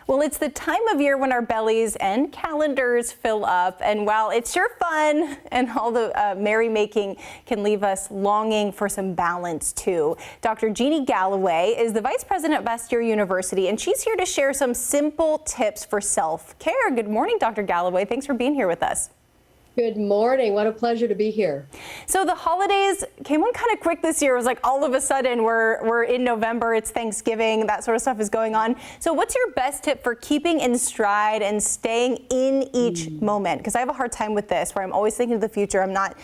Well, it's the time of year when our bellies and calendars fill up. And while it's sure fun and all the merrymaking can leave us longing for some balance too. Dr. Jeannie Galloway is the vice president at Bastyr University, and she's here to share some simple tips for self-care. Good morning, Dr. Galloway. Thanks for being here with us. Good morning. What a pleasure to be here. So the holidays came on kind of quick this year. It was like all of a sudden we're in November, it's Thanksgiving, that sort of stuff is going on. So what's your best tip for keeping in stride and staying in each moment? Because I have a hard time with this, where I'm always thinking of the future. I'm not,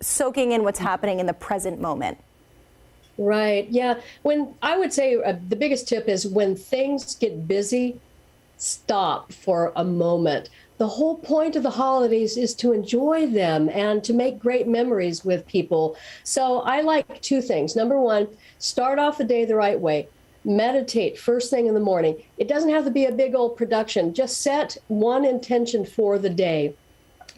soaking in what's happening in the present moment. Right. Yeah. When I would say the biggest tip is when things get busy, stop for a moment. The whole point of the holidays is to enjoy them and to make great memories with people. So I like two things. Number one, start off the day the right way. Meditate first thing in the morning. It doesn't have to be a big old production. Just set one intention for the day.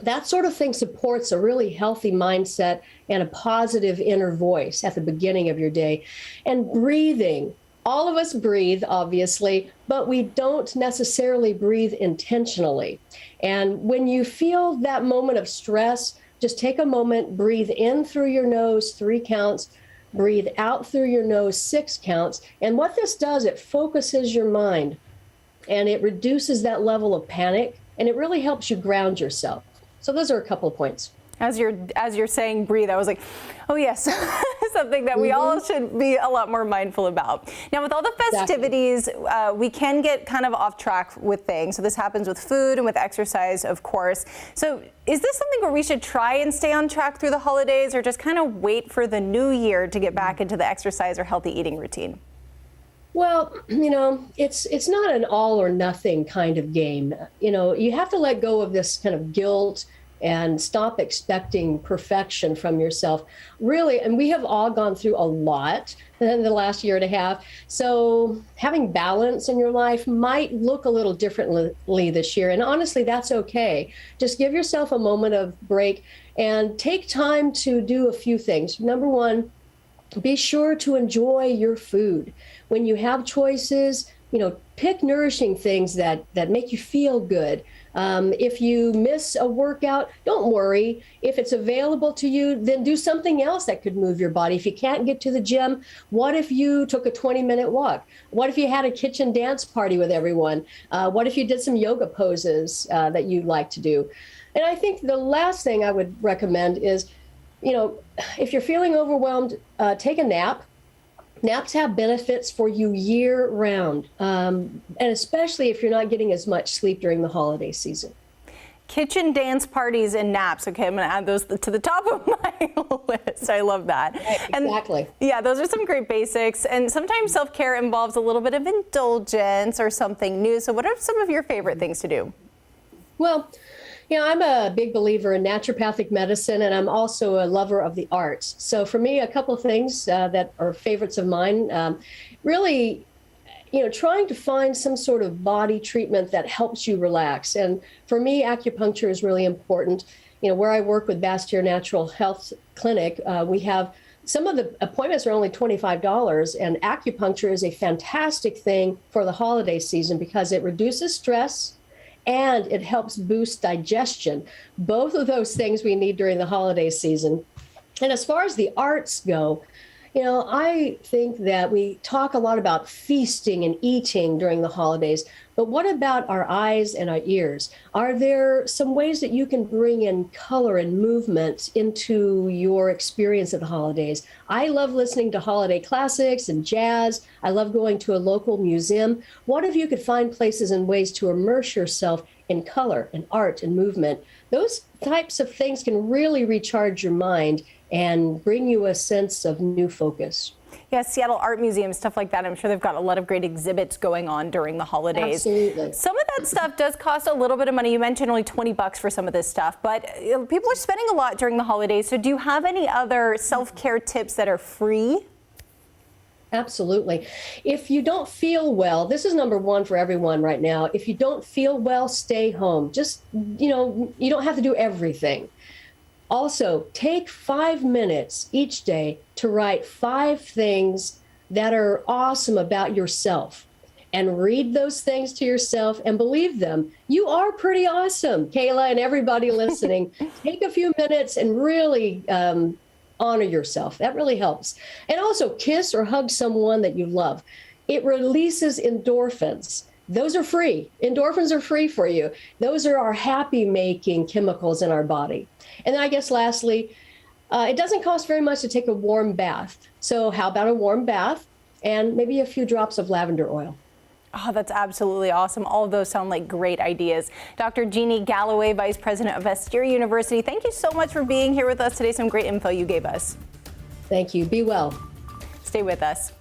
That sort of thing supports a really healthy mindset and a positive inner voice at the beginning of your day. And breathing. All of us breathe, obviously, but we don't necessarily breathe intentionally. And when you feel that moment of stress, just take a moment, breathe in through your nose, 3 counts, breathe out through your nose, 6 counts. And what this does, it focuses your mind and it reduces that level of panic, and it really helps you ground yourself. So those are a couple of points. As you're saying breathe, I was like, oh yes, something that we all should be a lot more mindful about. Now, with all the festivities, we can get kind of off track with things. So this happens with food and with exercise, of course. So is this something where we should try and stay on track through the holidays, or just kind of wait for the new year to get back into the exercise or healthy eating routine? Well, it's not an all or nothing kind of game. You have to let go of this kind of guilt and stop expecting perfection from yourself. Really, and we have all gone through a lot in the last year and a half. So having balance in your life might look a little differently this year. And honestly, that's okay. Just give yourself a moment of break and take time to do a few things. Number one, be sure to enjoy your food. When you have choices, pick nourishing things that make you feel good. If you miss a workout, don't worry. If it's available to you, then do something else that could move your body. If you can't get to the gym, what if you took a 20-minute walk? What if you had a kitchen dance party with everyone? What if you did some yoga poses that you like to do? And I think the last thing I would recommend is, if you're feeling overwhelmed, take a nap. Naps have benefits for you year round, and especially if you're not getting as much sleep during the holiday season. Kitchen dance parties and naps. Okay, I'm going to add those to the top of my list. I love that. Right, exactly. And yeah, those are some great basics. And sometimes self-care involves a little bit of indulgence or something new. So what are some of your favorite things to do? Well, I'm a big believer in naturopathic medicine, and I'm also a lover of the arts. So for me, a couple of things that are favorites of mine, really, trying to find some sort of body treatment that helps you relax. And for me, acupuncture is really important. Where I work with Bastyr Natural Health Clinic, we have some of the appointments are only $25, and acupuncture is a fantastic thing for the holiday season because it reduces stress and it helps boost digestion. Both of those things we need during the holiday season. And as far as the arts go, I think that we talk a lot about feasting and eating during the holidays, but what about our eyes and our ears? Are there some ways that you can bring in color and movement into your experience of the holidays? I love listening to holiday classics and jazz. I love going to a local museum. What if you could find places and ways to immerse yourself in color and art and movement? Those types of things can really recharge your mind and bring you a sense of new focus. Yeah, Seattle Art Museum, stuff like that. I'm sure they've got a lot of great exhibits going on during the holidays. Absolutely. Some of that stuff does cost a little bit of money. You mentioned only $20 for some of this stuff, but people are spending a lot during the holidays. So do you have any other self-care tips that are free? Absolutely. If you don't feel well, this is number one for everyone right now. If you don't feel well, stay home. Just, you don't have to do everything. Also, take 5 minutes each day to write 5 things that are awesome about yourself. and read those things to yourself and believe them. You are pretty awesome. Kayla and everybody listening, take a few minutes and really honor yourself. That really helps. And also kiss or hug someone that you love. It releases endorphins. Those are free. Endorphins are free for you. Those are our happy-making chemicals in our body. And then I guess lastly, it doesn't cost very much to take a warm bath. So how about a warm bath and maybe a few drops of lavender oil? Oh, that's absolutely awesome. All of those sound like great ideas. Dr. Jeannie Galloway, Vice President of Bastyr University, thank you so much for being here with us today. Some great info you gave us. Thank you. Be well. Stay with us.